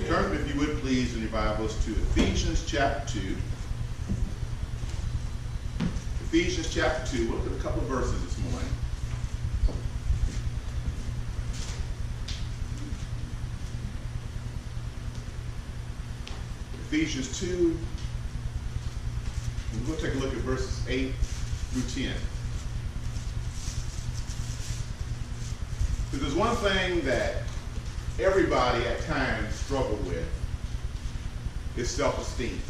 Turn, if you would please, in your Bibles to Ephesians chapter 2. Ephesians chapter 2. We'll look at a couple of verses this morning. Ephesians 2. We'll take a look at verses 8 through 10. Because there's one thing that everybody at times struggle with is self-esteem.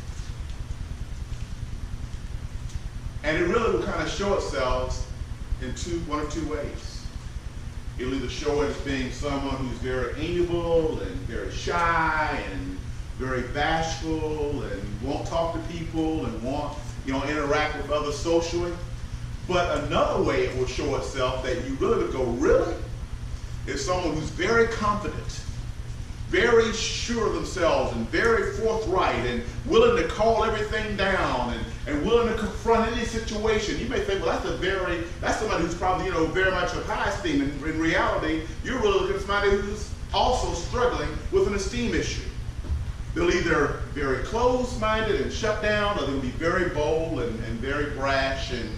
And it really will kind of show itself in one of two ways. It'll either show it as being someone who's very amiable and very shy and very bashful and won't talk to people and won't, interact with others socially. But another way it will show itself that you really would go, really? Is someone who's very confident, very sure of themselves, and very forthright, and willing to call everything down, and willing to confront any situation. You may think, well, that's somebody who's probably, very much of high esteem. And in reality, you're really looking at somebody who's also struggling with an esteem issue. They'll either very closed-minded and shut down, or they'll be very bold and very brash, and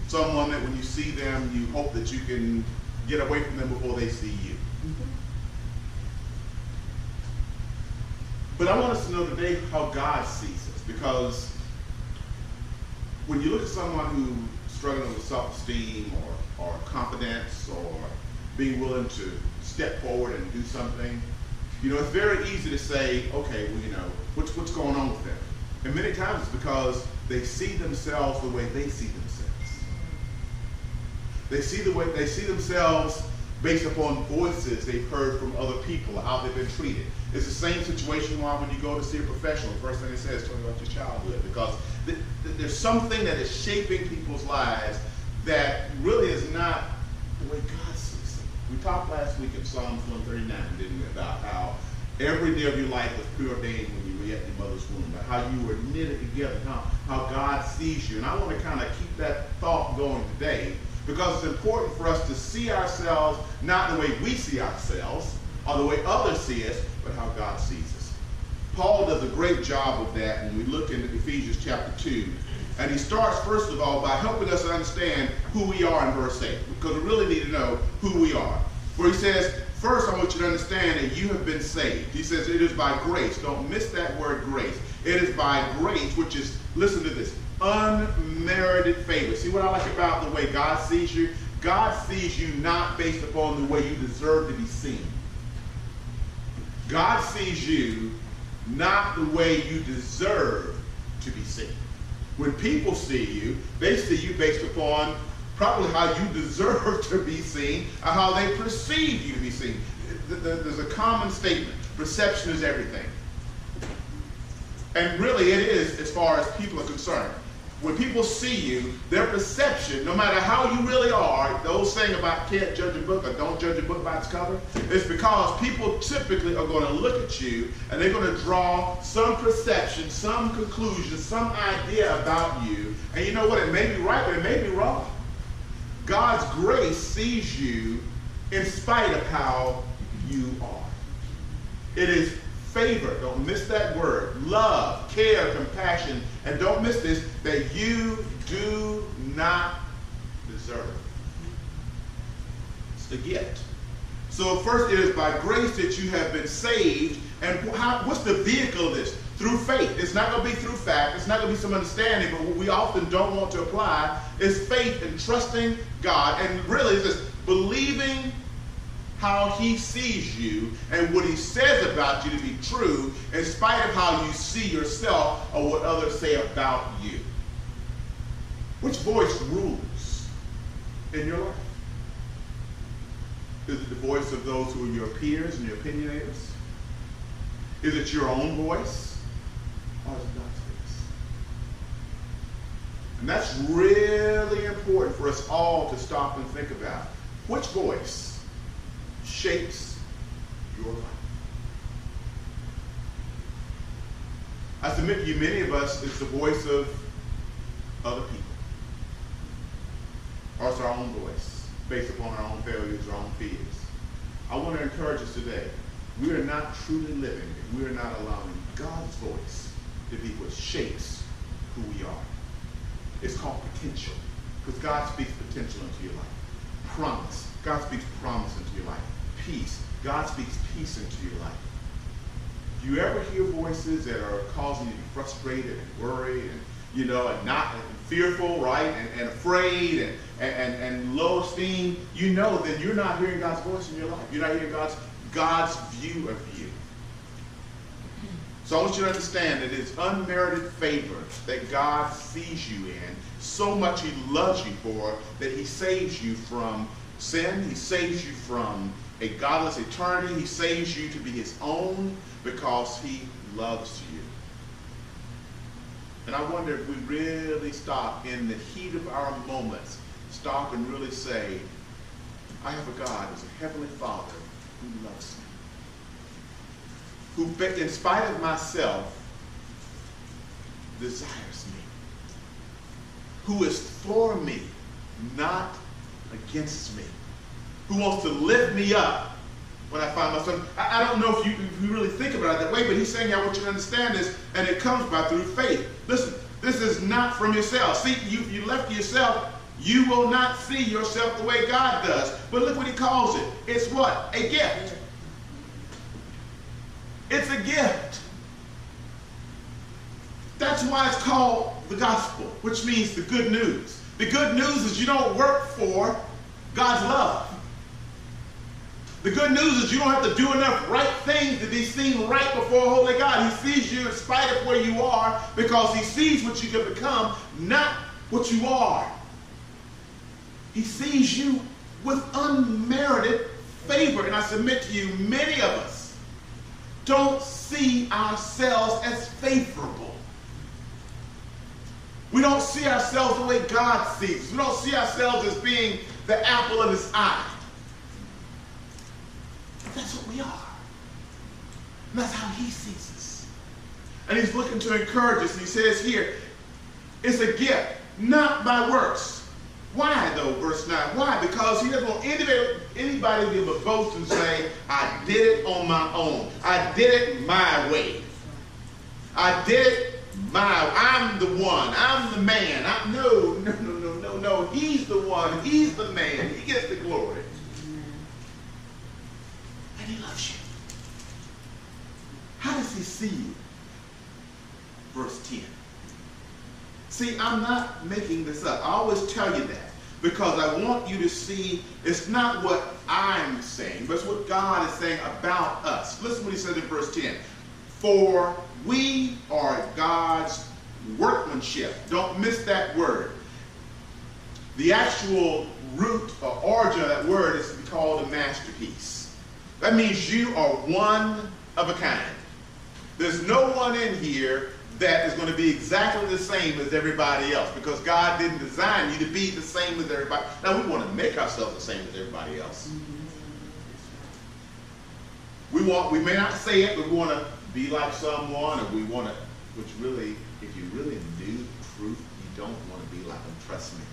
someone that when you see them, you hope that you can get away from them before they see you. But I want us to know today how God sees us, because when you look at someone who's struggling with self-esteem or confidence or being willing to step forward and do something, it's very easy to say, okay, well, what's going on with them? And many times it's because they see themselves the way they see themselves. They see themselves based upon voices they've heard from other people, how they've been treated. It's the same situation when you go to see a professional. The first thing they say is, tell me about your childhood, because there's something that is shaping people's lives that really is not the way God sees them. We talked last week in Psalms 139, didn't we, about how every day of your life was preordained when you were yet in your mother's womb, about how you were knitted together, how God sees you. And I want to kind of keep that thought going today, because it's important for us to see ourselves not the way we see ourselves or the way others see us, but how God sees us. Paul does a great job of that when we look in Ephesians chapter 2. And he starts, first of all, by helping us to understand who we are in verse 8, because we really need to know who we are. Where he says, first I want you to understand that you have been saved. He says it is by grace. Don't miss that word grace. It is by grace, which is, listen to this, unmerited favor. See what I like about the way God sees you? God sees you not based upon the way you deserve to be seen. God sees you not the way you deserve to be seen. When people see you, they see you based upon probably how you deserve to be seen or how they perceive you to be seen. There's a common statement. Perception is everything. And really it is as far as people are concerned. When people see you, their perception, no matter how you really are, the old saying about can't judge a book or don't judge a book by its cover, is because people typically are going to look at you and they're going to draw some perception, some conclusion, some idea about you. And you know what? It may be right, but it may be wrong. God's grace sees you in spite of how you are. It is favor, don't miss that word, love, care, compassion, and don't miss this, that you do not deserve. It's a gift. So first it is by grace that you have been saved, and what's the vehicle of this? Through faith. It's not going to be through fact, it's not going to be some understanding, but what we often don't want to apply is faith in trusting God, and really it's this believing how he sees you and what he says about you to be true in spite of how you see yourself or what others say about you. Which voice rules in your life? Is it the voice of those who are your peers and your opinionators? Is it your own voice? Or is it God's voice? And that's really important for us all to stop and think about. Which voice shapes your life? I submit to you, many of us, it's the voice of other people. Or it's our own voice, based upon our own failures, our own fears. I want to encourage us today we are not truly living if we are not allowing God's voice to be what shapes who we are. It's called potential, because God speaks potential into your life. Promise. God speaks promise into your life. Peace. God speaks peace into your life. Do you ever hear voices that are causing you to be frustrated and worried and, and not and fearful, right? And afraid and low esteem? Then you're not hearing God's voice in your life. You're not hearing God's view of you. So I want you to understand that it's unmerited favor that God sees you in. So much he loves you for that he saves you from sin. He saves you from a godless eternity. He saves you to be his own because he loves you. And I wonder if we really stop in the heat of our moments, stop and really say, I have a God who's a heavenly Father who loves me. Who, in spite of myself, desires me. Who is for me, not against me. Who wants to lift me up when I find myself. I don't know if you really think about it that way, but he's saying, I want you to understand this, and it comes by through faith. Listen, this is not from yourself. See, you left yourself, you will not see yourself the way God does. But look what he calls it. It's what? A gift. It's a gift. That's why it's called the gospel, which means the good news. The good news is you don't work for God's love. The good news is you don't have to do enough right things to be seen right before a holy God. He sees you in spite of where you are because he sees what you can become, not what you are. He sees you with unmerited favor. And I submit to you, many of us don't see ourselves as favorable. We don't see ourselves the way God sees us. We don't see ourselves as being the apple of his eye. That's what we are. And that's how he sees us. And he's looking to encourage us. And he says here, it's a gift, not by works. Why though, verse 9? Why? Because he doesn't want anybody to give a boast and say, I did it on my own. I did it my way. I did it I'm the one. I'm the man. No. He's the one. He's the man. He gets the glory. And he loves you. How does he see you? Verse 10. See, I'm not making this up. I always tell you that because I want you to see it's not what I'm saying, but it's what God is saying about us. Listen what he says in verse 10. For we are God's workmanship. Don't miss that word. The actual root or origin of that word is called a masterpiece. That means you are one of a kind. There's no one in here that is going to be exactly the same as everybody else because God didn't design you to be the same as everybody. Now, we want to make ourselves the same as everybody else. We may not say it, but we want to be like someone, or we want to, which really, if you really knew the truth, you don't want to be like them, trust me.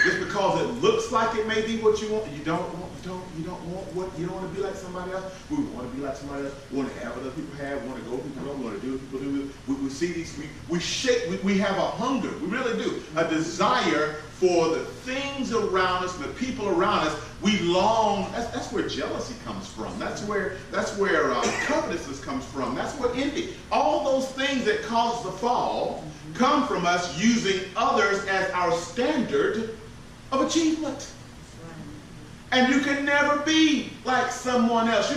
Just because it looks like it may be what you want, you don't want to be like somebody else. We want to be like somebody else. We want to have what other people have. We want to go where people go. We want to do what people do. We see these. We have a hunger. We really do. A desire for the things around us, the people around us. We long. That's where jealousy comes from. That's where covetousness comes from. That's where envy. All those things that cause the fall come from us using others as our standard of achievement. And you can never be like someone else.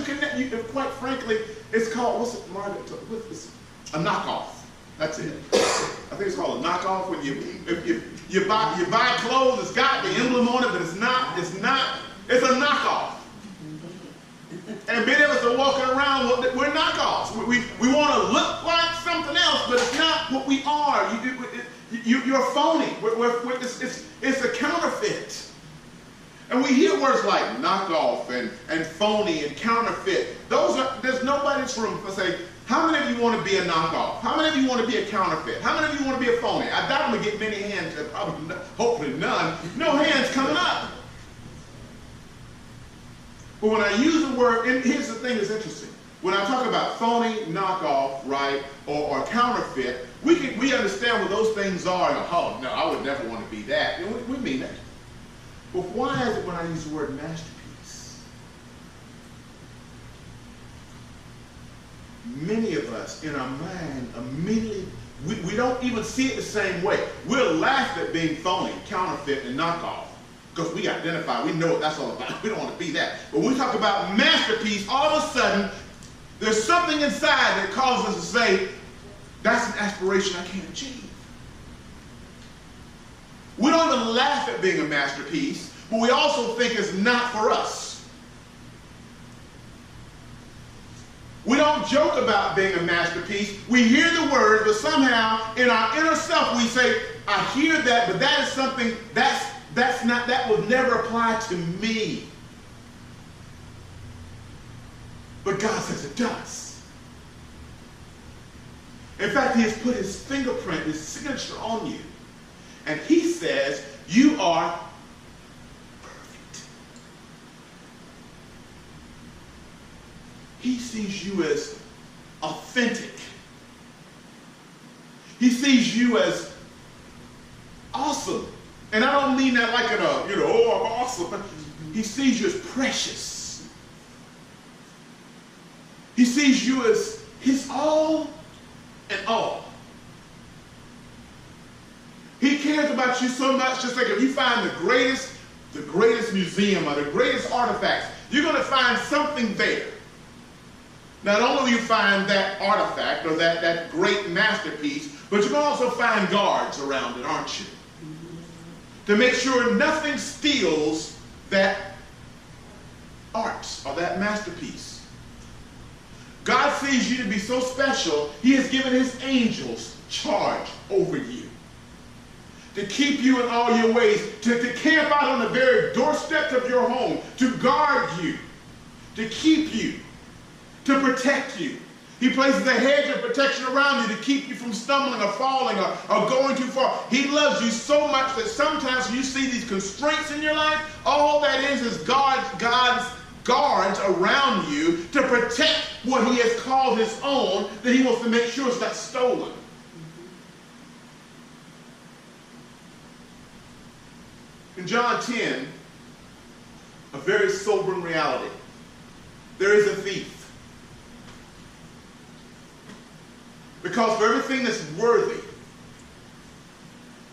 Quite frankly, it's called, a knockoff. That's it. I think it's called a knockoff when you buy clothes, it's got the emblem on it, but it's a knockoff. And many of us are walking around, we're knockoffs. We want to look like something else, but it's not what we are. You're phony. It's a counterfeit. And we hear words like knockoff and phony and counterfeit. There's nobody's room for say, how many of you want to be a knockoff? How many of you want to be a counterfeit? How many of you want to be a phony? I doubt I'm going to get many hands, hopefully none. No hands coming up. But when I use the word, and here's the thing that's interesting. When I talk about phony, knockoff, right, or counterfeit, we understand what those things are. And, oh, no, I would never want to be that. We mean that. But why is it when I use the word masterpiece? Many of us, in our mind, immediately, we don't even see it the same way. We'll laugh at being phony, counterfeit, and knockoff. Because we identify, we know what that's all about. We don't want to be that. But when we talk about masterpiece, all of a sudden, there's something inside that causes us to say, that's an aspiration I can't achieve. We don't even laugh at being a masterpiece, but we also think it's not for us. We don't joke about being a masterpiece. We hear the word, but somehow in our inner self we say, I hear that, but that is something that will never apply to me. But God says it does. In fact, he has put his fingerprint, his signature on you. And he says, you are perfect. He sees you as authentic. He sees you as awesome. And I don't mean that like in a, oh, I'm awesome. He sees you as precious. He sees you as his all and all. He cares about you so much, just like if you find the greatest museum or the greatest artifacts, you're going to find something there. Not only will you find that artifact or that great masterpiece, but you're going to also find guards around it, aren't you? To make sure nothing steals that art or that masterpiece. God sees you to be so special, he has given his angels charge over you. To keep you in all your ways, to camp out on the very doorsteps of your home, to guard you, to keep you, to protect you. He places a hedge of protection around you to keep you from stumbling or falling or going too far. He loves you so much that sometimes when you see these constraints in your life, all that is God's guards around you to protect what he has called his own, that he wants to make sure it's not stolen. In John 10, a very sobering reality. There is a thief. Because for everything that's worthy,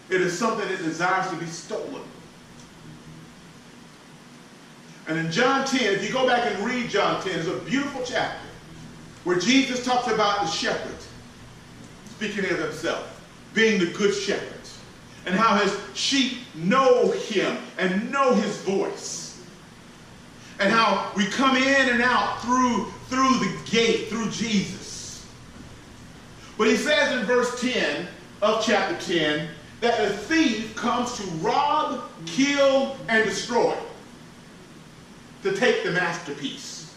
it is something that desires to be stolen. And in John 10, if you go back and read John 10, it's a beautiful chapter where Jesus talks about the shepherd, speaking of himself, being the good shepherd, and how his sheep know him and know his voice. And how we come in and out through the gate, through Jesus. But he says in verse 10 of chapter 10 that the thief comes to rob, kill, and destroy. To take the masterpiece.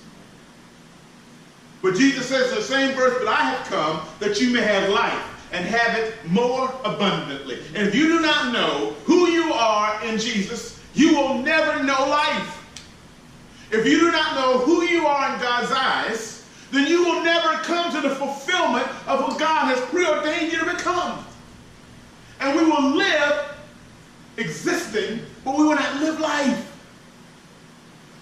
But Jesus says in the same verse, but I have come that you may have life and have it more abundantly. And if you do not know who you are in Jesus, you will never know life. If you do not know who you are in God's eyes, then you will never come to the fulfillment of what God has preordained you to become. And we will live existing, but we will not live life.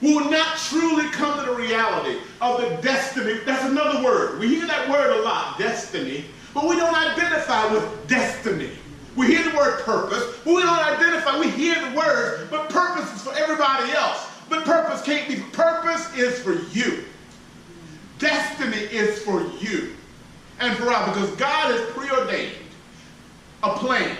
We will not truly come to the reality of the destiny. That's another word. We hear that word a lot, destiny, but we don't identify with destiny. We hear the word purpose, but we don't identify. We hear the word, but purpose is for everybody else. But purpose can't be. Purpose is for you. Destiny is for you and for us, because God has preordained a plan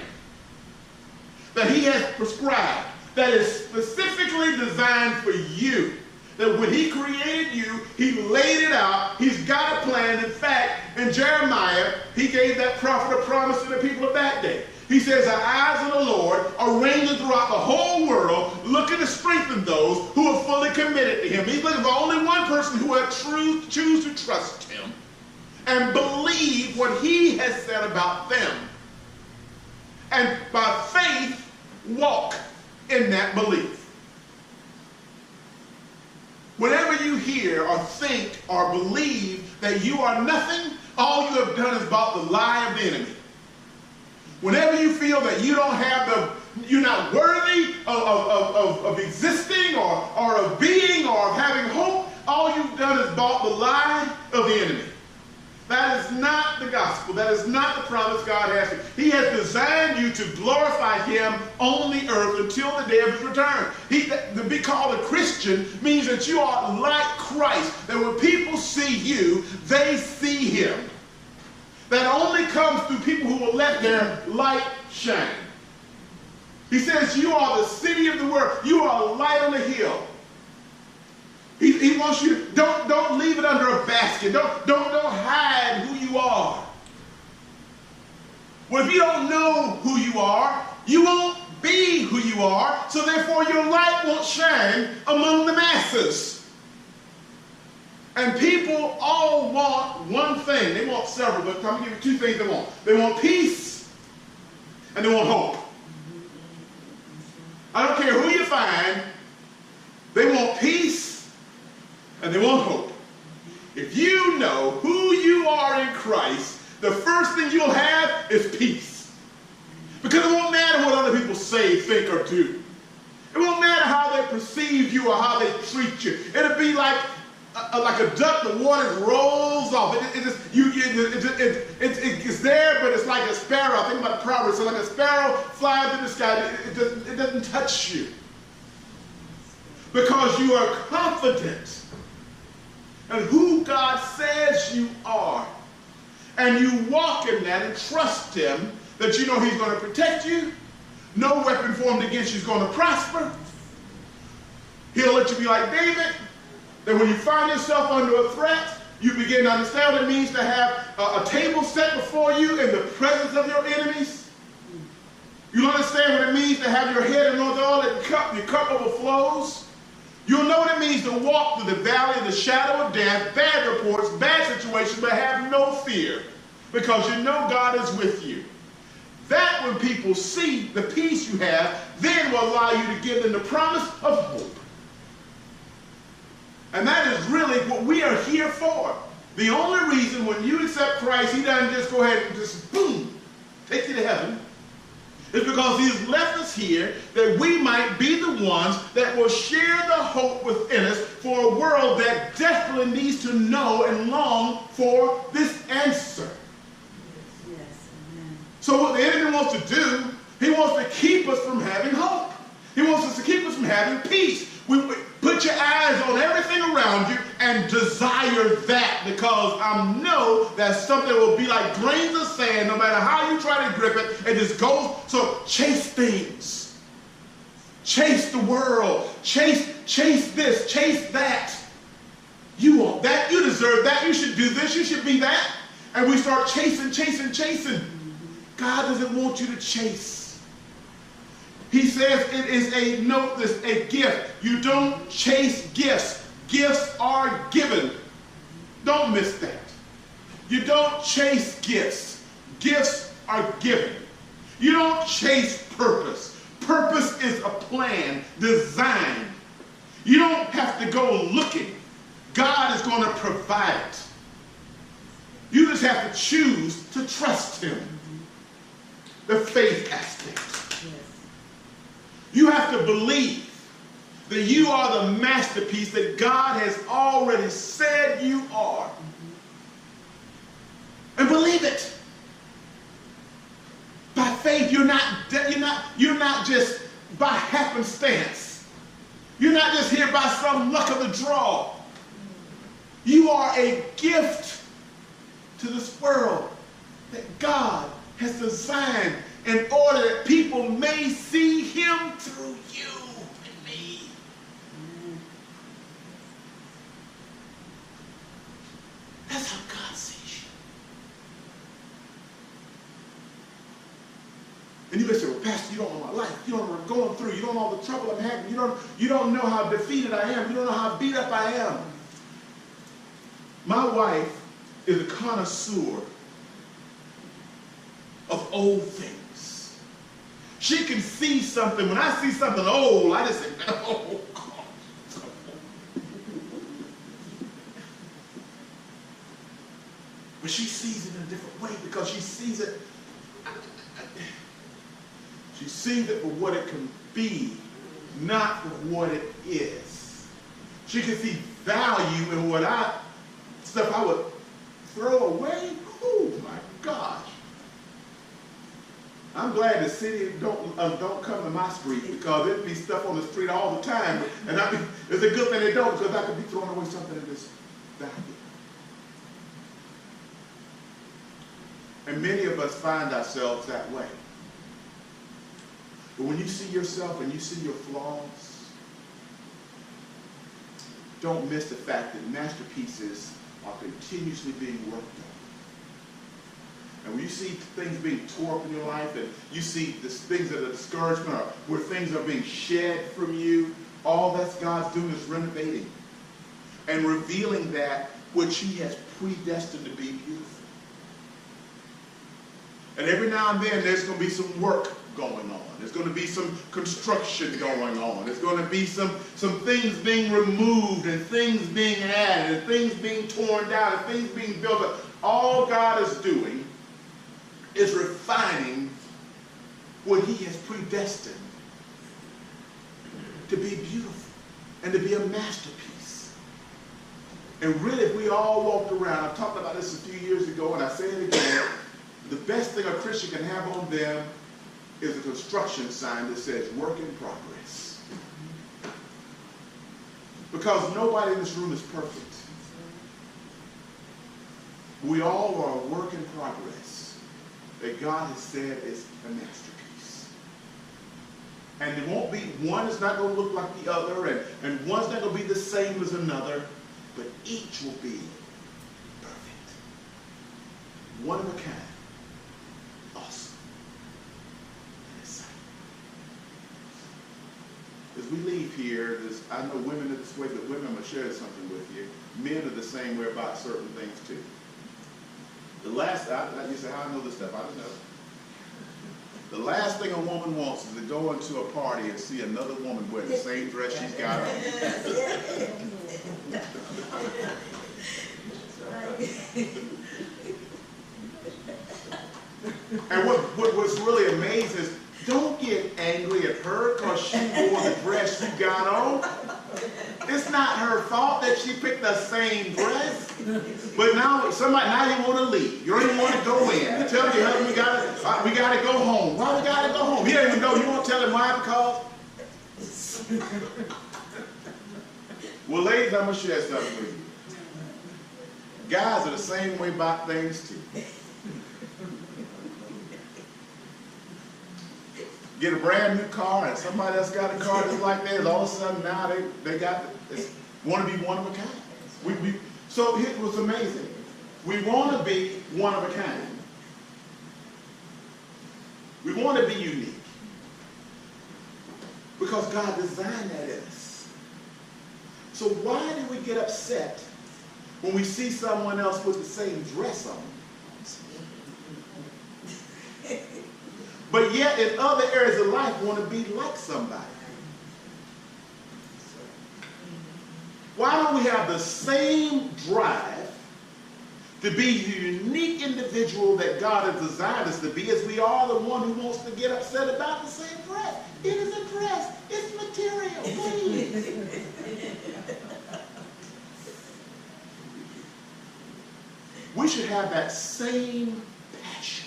that he has prescribed that is specifically designed for you. That when he created you, he laid it out. He's got a plan. In fact, in Jeremiah, he gave that prophet a promise to the people of that day. He says, the eyes of the Lord are ranging throughout the whole world, looking to strengthen those who are fully committed to him. He's looking for only one person who will choose to trust him and believe what he has said about them. And by faith, walk in that belief. Whenever you hear or think or believe that you are nothing, all you have done is bought the lie of the enemy. Whenever you feel that you don't have you're not worthy of existing or of being or of having hope, all you've done is bought the lie of the enemy. That is not the gospel. That is not the promise God has for you. He has designed you to glorify him on the earth until the day of his return. To be called a Christian means that you are like Christ. That when people see you, they see him. That only comes through people who will let their light shine. He says you are the city of the world. You are a light on the hill. He wants you to, don't leave it under a basket. Don't hide who you are. Well, if you don't know who you are, you won't be who you are, so therefore your light won't shine among the masses. And people all want one thing. They want several, but I'm going to give you two things they want. They want peace and they want hope. I don't care who you find, they want peace and they want hope. If you know who you are in Christ, the first thing you'll have is peace. Because it won't matter what other people say, think, or do. It won't matter how they perceive you or how they treat you. It'll be like a duck, the water rolls off. It's there, but it's like a sparrow. I think about the Proverbs. So like a sparrow flies in the sky, it doesn't touch you. Because you are confident in who God says you are. And you walk in that and trust him that you know he's going to protect you. No weapon formed against you is going to prosper. He'll let you be like David. That when you find yourself under a threat, you begin to understand what it means to have a table set before you in the presence of your enemies. You understand what it means to have your head in oil and your cup overflows. You'll know what it means to walk through the valley of the shadow of death, bad reports, bad situations, but have no fear because you know God is with you. That, when people see the peace you have, then will allow you to give them the promise of hope. And that is really what we are here for. The only reason when you accept Christ, he doesn't just go ahead and just, boom, take you to heaven. It's because he's left us here that we might be the ones that will share the hope within us for a world that desperately needs to know and long for this answer. Yes. Amen. So what the enemy wants to do, he wants to keep us from having hope. He wants us to keep us from having peace. Put your eyes on everything around you and desire that, because I know that's something that will be like grains of sand. No matter how you try to grip it, it just goes. So chase things. Chase the world. Chase this. Chase that. You want that. You deserve that. You should do this. You should be that. And we start chasing. God doesn't want you to chase. He says it is a gift. You don't chase gifts. Gifts are given. Don't miss that. You don't chase gifts. Gifts are given. You don't chase purpose. Purpose is a plan, designed. You don't have to go looking. God is going to provide it. You just have to choose to trust him. The faith aspect. You have to believe that you are the masterpiece that God has already said you are. And believe it. By faith, you're not just by happenstance. You're not just here by some luck of the draw. You are a gift to this world that God has designed in order that people may see him through you and me. That's how God sees you. And you may say, well, Pastor, you don't know my life. You don't know what I'm going through. You don't know all the trouble I'm having. You don't know how defeated I am. You don't know how beat up I am. My wife is a connoisseur of old things. She can see something. When I see something old, I just say, oh, God. But she sees it in a different way because she sees it for what it can be, not for what it is. She can see value in stuff I would throw away. Oh my gosh. I'm glad the city don't come to my street, because there'd be stuff on the street all the time. And it's a good thing they don't, because I could be throwing away something that is valuable. And many of us find ourselves that way. But when you see yourself and you see your flaws, don't miss the fact that masterpieces are continuously being worked on. And when you see things being tore up in your life, and you see things that are discouragement, or where things are being shed from you, all that God's doing is renovating and revealing that which He has predestined to be beautiful. And every now and then there's going to be some work going on. There's going to be some construction going on. There's going to be some things being removed, and things being added, and things being torn down, and things being built up. All God is doing is refining what He has predestined to be beautiful and to be a masterpiece. And really, if we all walked around, I talked about this a few years ago, and I say it again, the best thing a Christian can have on them is a construction sign that says work in progress. Because nobody in this room is perfect. We all are a work in progress that God has said is a masterpiece. And it won't be, one is not going to look like the other, and one's not going to be the same as another, but each will be perfect. One of a kind. Awesome. As we leave here, I know women are this way, but women, I'm going to share something with you. Men are the same way about certain things too. You say, how I know this stuff? I don't know. The last thing a woman wants is to go into a party and see another woman wearing the same dress she's got on. And what's really amazing is, don't get angry at her because she wore the dress you got on. It's not her fault that she picked the same dress. But now you want to leave. You don't even want to go in. You tell your husband, we got to go home. Why we got to go home? He don't even know. You won't tell him why, because. Well, ladies, I'm going to share something with you. Guys are the same way about things too. Get a brand new car, and somebody else got a car just like theirs. All of a sudden now they want to be one of a kind. So here's what's amazing. We want to be one of a kind. We want to be unique. Because God designed that in us. So why do we get upset when we see someone else with the same dress on? But yet in other areas of life want to be like somebody. Why don't we have the same drive to be the unique individual that God has designed us to be, as we are the one who wants to get upset about the same dress? It is a dress. It's material. Please. We should have that same passion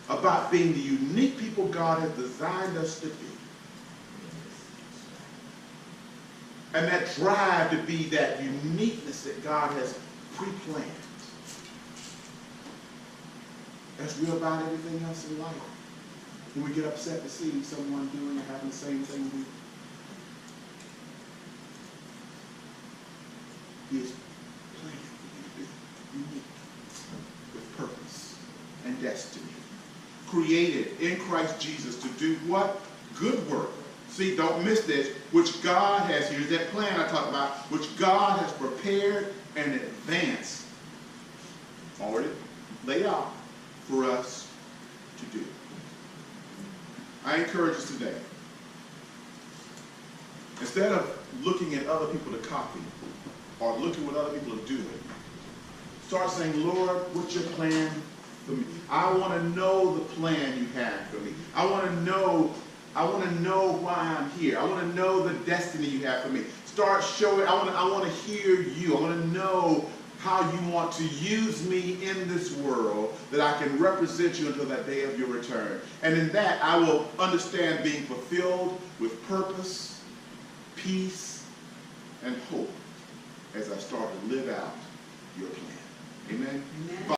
about being the unique people God has designed us to be. And that drive to be that uniqueness that God has pre-planned. That's real about everything else in life. When we get upset to see someone doing or having the same thing we do. He has planned for you to be unique, with purpose and destiny. Created in Christ Jesus to do what? Good work. See, don't miss this. Which God has, here's that plan I talked about, which God has prepared in advance, already laid out for us to do. I encourage us today, instead of looking at other people to copy or looking what other people are doing, Start saying, Lord, what's your plan for me? I want to know the plan you have for me. I want to know why I'm here. I want to know the destiny you have for me. Start showing, I want to hear you. I want to know how you want to use me in this world, that I can represent you until that day of your return. And in that, I will understand being fulfilled with purpose, peace, and hope as I start to live out your plan. Amen? Amen.